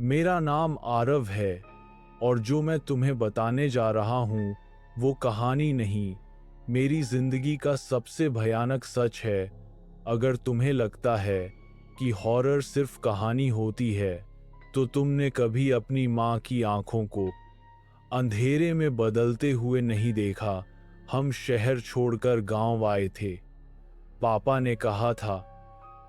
मेरा नाम आरव है और जो मैं तुम्हें बताने जा रहा हूँ वो कहानी नहीं, मेरी जिंदगी का सबसे भयानक सच है। अगर तुम्हें लगता है कि हॉरर सिर्फ कहानी होती है, तो तुमने कभी अपनी माँ की आंखों को अंधेरे में बदलते हुए नहीं देखा। हम शहर छोड़कर गांव आए थे। पापा ने कहा था,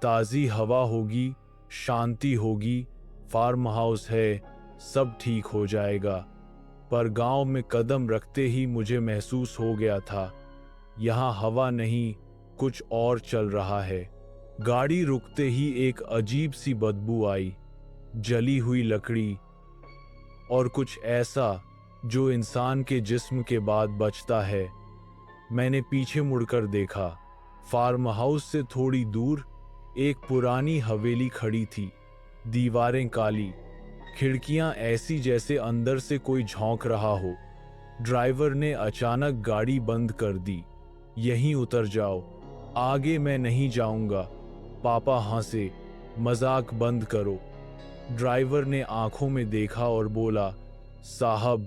ताज़ी हवा होगी, शांति होगी, फार्म हाउस है, सब ठीक हो जाएगा। पर गांव में कदम रखते ही मुझे महसूस हो गया था, यहाँ हवा नहीं, कुछ और चल रहा है। गाड़ी रुकते ही एक अजीब सी बदबू आई, जली हुई लकड़ी और कुछ ऐसा जो इंसान के जिस्म के बाद बचता है। मैंने पीछे मुड़कर देखा। फार्म हाउस से थोड़ी दूर एक पुरानी हवेली खड़ी थी। दीवारें काली, खिड़कियां ऐसी जैसे अंदर से कोई झोंक रहा हो। ड्राइवर ने अचानक गाड़ी बंद कर दी। यहीं उतर जाओ, आगे मैं नहीं जाऊंगा। पापा हंसे, मजाक बंद करो। ड्राइवर ने आंखों में देखा और बोला, साहब,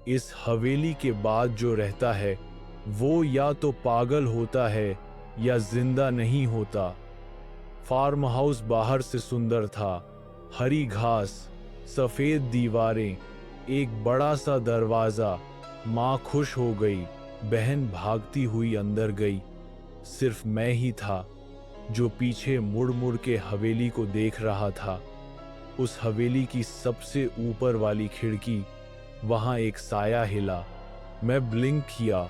इस हवेली के बाद जो रहता है वो या तो पागल होता है या जिंदा नहीं होता। फार्म हाउस बाहर से सुंदर था, हरी घास, सफेद दीवारें, एक बड़ा सा दरवाजा। माँ खुश हो गई, बहन भागती हुई अंदर गई। सिर्फ मैं ही था जो पीछे मुड़ मुड़ के हवेली को देख रहा था। उस हवेली की सबसे ऊपर वाली खिड़की, वहां एक साया हिला। मैं ब्लिंक किया,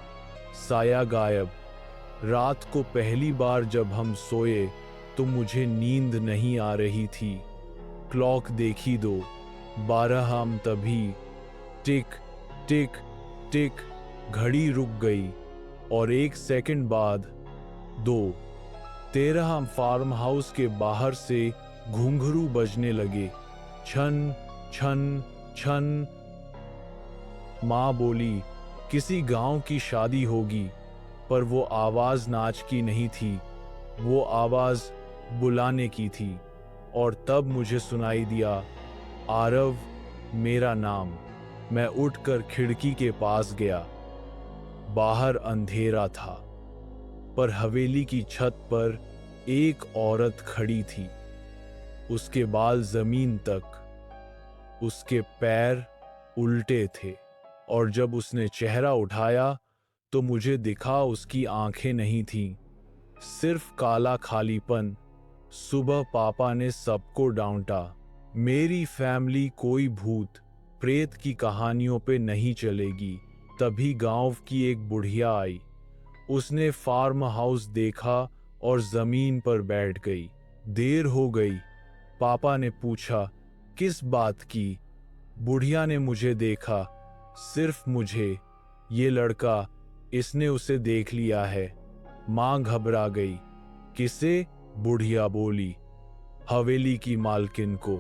साया गायब। रात को पहली बार जब हम सोए तो मुझे नींद नहीं आ रही थी। क्लॉक देखी 2, 12 हम तभी टिक टिक टिक, घड़ी रुक गई और 1 सेकंड बाद 2, 13 हम फार्म हाउस के बाहर से घुंघरू बजने लगे, छन छन छन। माँ बोली, किसी गांव की शादी होगी। पर वो आवाज नाच की नहीं थी, वो आवाज बुलाने की थी। और तब मुझे सुनाई दिया, आरव, मेरा नाम। मैं उठकर खिड़की के पास गया। बाहर अंधेरा था, पर हवेली की छत पर एक औरत खड़ी थी। उसके बाल जमीन तक, उसके पैर उल्टे थे। और जब उसने चेहरा उठाया तो मुझे दिखा उसकी आंखें नहीं थीं, सिर्फ काला खालीपन। सुबह पापा ने सबको डांटा, मेरी फैमिली कोई भूत प्रेत की कहानियों पे नहीं चलेगी। तभी गांव की एक बुढ़िया आई। उसने फार्म हाउस देखा और जमीन पर बैठ गई। देर हो गई, पापा ने पूछा, किस बात की? बुढ़िया ने मुझे देखा, सिर्फ मुझे। ये लड़का, इसने उसे देख लिया है। माँ घबरा गई। किसे? बुढ़िया बोली, हवेली की मालकिन को।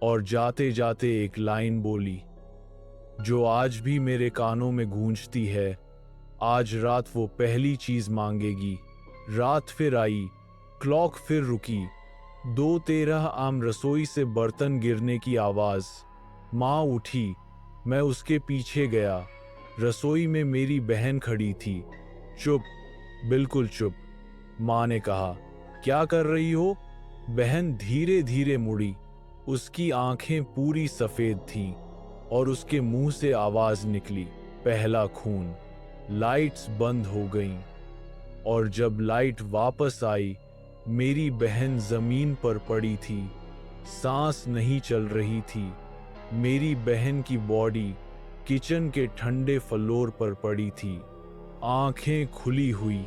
और जाते जाते एक लाइन बोली जो आज भी मेरे कानों में गूंजती है, आज रात वो पहली चीज मांगेगी। रात फिर आई, क्लॉक फिर रुकी। 2:13 आम, रसोई से बर्तन गिरने की आवाज। माँ उठी, मैं उसके पीछे गया। रसोई में मेरी बहन खड़ी थी। चुप, बिल्कुल चुप। माँ ने कहा, क्या कर रही हो? बहन धीरे धीरे मुड़ी। उसकी आंखें पूरी सफेद थीं और उसके मुंह से आवाज निकली, पहला खून। लाइट्स बंद हो गईं और जब लाइट वापस आई, मेरी बहन जमीन पर पड़ी थी, सांस नहीं चल रही थी। मेरी बहन की बॉडी किचन के ठंडे फ्लोर पर पड़ी थी, आंखें खुली हुई,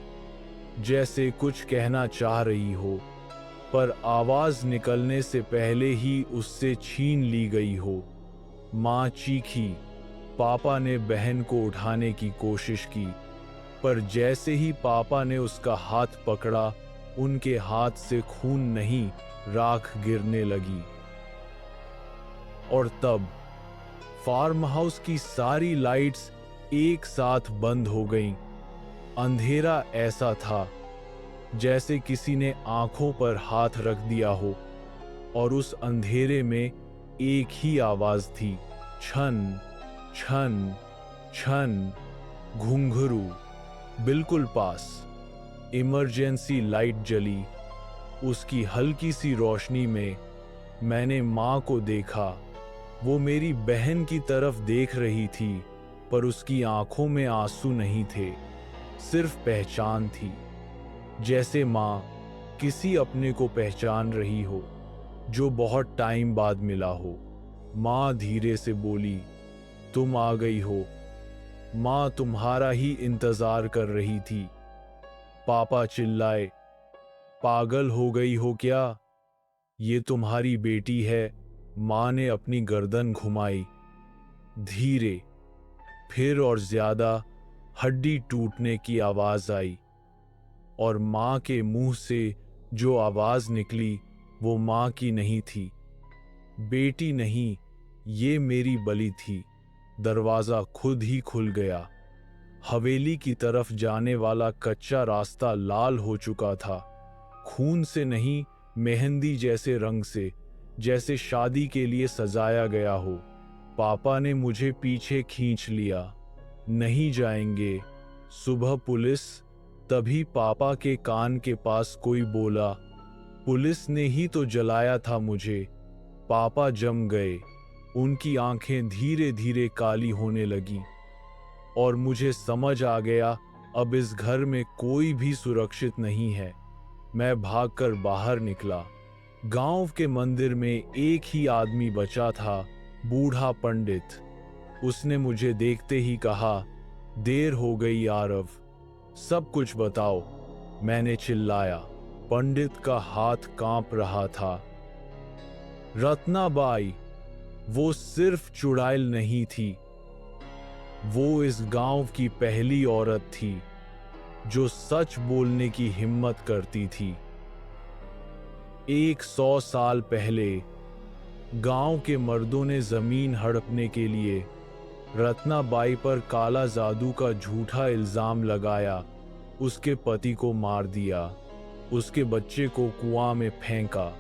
जैसे कुछ कहना चाह रही हो, पर आवाज निकलने से पहले ही उससे छीन ली गई हो। माँ चीखी। पापा ने बहन को उठाने की कोशिश की, पर जैसे ही पापा ने उसका हाथ पकड़ा, उनके हाथ से खून नहीं, राख गिरने लगी। और तब फार्म हाउस की सारी लाइट्स एक साथ बंद हो गईं। अंधेरा ऐसा था जैसे किसी ने आंखों पर हाथ रख दिया हो, और उस अंधेरे में एक ही आवाज थी, छन छन छन। घुंघरू बिल्कुल पास। इमरजेंसी लाइट जली। उसकी हल्की सी रोशनी में मैंने माँ को देखा। वो मेरी बहन की तरफ देख रही थी, पर उसकी आंखों में आंसू नहीं थे, सिर्फ पहचान थी। जैसे माँ किसी अपने को पहचान रही हो जो बहुत टाइम बाद मिला हो। माँ धीरे से बोली, तुम आ गई हो। माँ तुम्हारा ही इंतजार कर रही थी। पापा चिल्लाए, पागल हो गई हो क्या? ये तुम्हारी बेटी है। माँ ने अपनी गर्दन घुमाई। धीरे, फिर और ज्यादा। हड्डी टूटने की आवाज आई, और माँ के मुंह से जो आवाज निकली वो माँ की नहीं थी। बेटी नहीं, ये मेरी बलि थी। दरवाजा खुद ही खुल गया। हवेली की तरफ जाने वाला कच्चा रास्ता लाल हो चुका था, खून से नहीं, मेहंदी जैसे रंग से, जैसे शादी के लिए सजाया गया हो। पापा ने मुझे पीछे खींच लिया। नहीं जाएंगे, सुबह पुलिस। तभी पापा के कान के पास कोई बोला, पुलिस ने ही तो जलाया था मुझे। पापा जम गए। उनकी आंखें धीरे धीरे काली होने लगी, और मुझे समझ आ गया, अब इस घर में कोई भी सुरक्षित नहीं है। मैं भागकर बाहर निकला। गांव के मंदिर में एक ही आदमी बचा था, बूढ़ा पंडित। उसने मुझे देखते ही कहा, देर हो गई आरव, सब कुछ बताओ। मैंने चिल्लाया। पंडित का हाथ कांप रहा था। रत्नाबाई, वो सिर्फ चुड़ैल नहीं थी, वो इस गांव की पहली औरत थी जो सच बोलने की हिम्मत करती थी। 100 साल पहले गांव के मर्दों ने जमीन हड़पने के लिए रत्नाबाई पर काला जादू का झूठा इल्जाम लगाया। उसके पति को मार दिया, उसके बच्चे को कुआं में फेंका,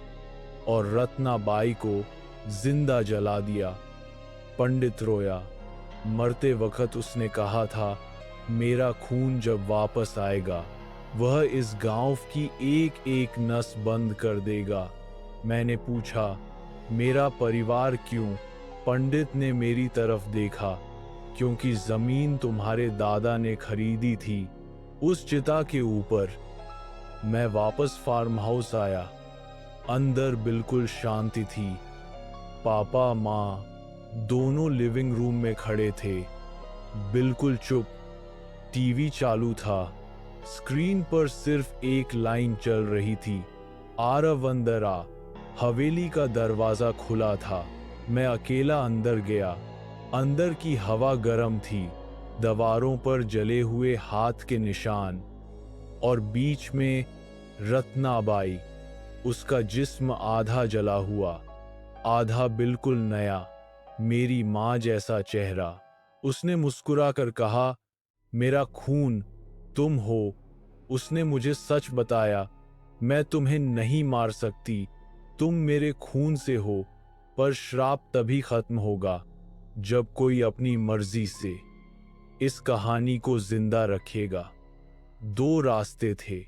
और रत्नाबाई को जिंदा जला दिया। पंडित रोया। मरते वक्त उसने कहा था, मेरा खून जब वापस आएगा वह इस गांव की एक एक नस बंद कर देगा। मैंने पूछा, मेरा परिवार क्यों? पंडित ने मेरी तरफ देखा। क्योंकि जमीन तुम्हारे दादा ने खरीदी थी, उस चिता के ऊपर। मैं वापस फार्म हाउस आया। अंदर बिल्कुल शांति थी। पापा माँ दोनों लिविंग रूम में खड़े थे, बिल्कुल चुप। टीवी चालू था। स्क्रीन पर सिर्फ एक लाइन चल रही थी, आरव अंदर आ। हवेली का दरवाजा खुला था। मैं अकेला अंदर गया। अंदर की हवा गर्म थी, दीवारों पर जले हुए हाथ के निशान, और बीच में रत्नाबाई। उसका जिस्म आधा जला हुआ, आधा बिल्कुल नया, मेरी माँ जैसा चेहरा। उसने मुस्कुराकर कहा, मेरा खून तुम हो। उसने मुझे सच बताया, मैं तुम्हें नहीं मार सकती, तुम मेरे खून से हो, पर श्राप तभी खत्म होगा जब कोई अपनी मर्जी से इस कहानी को जिंदा रखेगा। 2 रास्ते थे,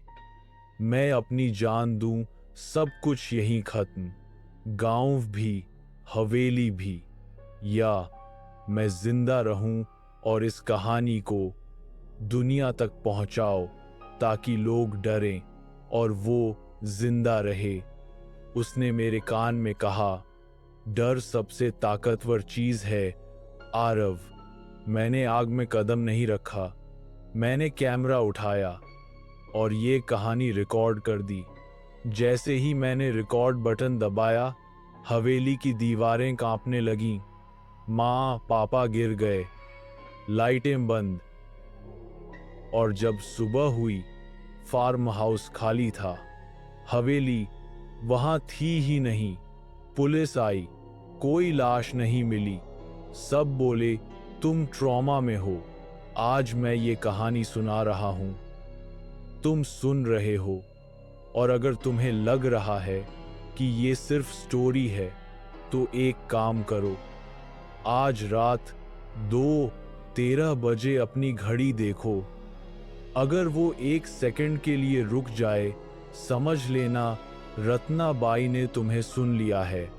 मैं अपनी जान दूं, सब कुछ यहीं खत्म, गांव भी, हवेली भी, या मैं जिंदा रहूं और इस कहानी को दुनिया तक पहुंचाओ ताकि लोग डरें और वो जिंदा रहे। उसने मेरे कान में कहा, डर सबसे ताकतवर चीज है आरव। मैंने आग में कदम नहीं रखा। मैंने कैमरा उठाया और ये कहानी रिकॉर्ड कर दी। जैसे ही मैंने रिकॉर्ड बटन दबाया, हवेली की दीवारें कांपने लगीं। माँ पापा गिर गए, लाइटें बंद। और जब सुबह हुई, फार्म हाउस खाली था। हवेली वहां थी ही नहीं। पुलिस आई, कोई लाश नहीं मिली। सब बोले, तुम ट्रॉमा में हो। आज मैं ये कहानी सुना रहा हूं, तुम सुन रहे हो। और अगर तुम्हें लग रहा है कि ये सिर्फ स्टोरी है, तो एक काम करो, आज रात 2:13 बजे अपनी घड़ी देखो। अगर वो 1 सेकंड के लिए रुक जाए, समझ लेना रत्नाबाई ने तुम्हें सुन लिया है।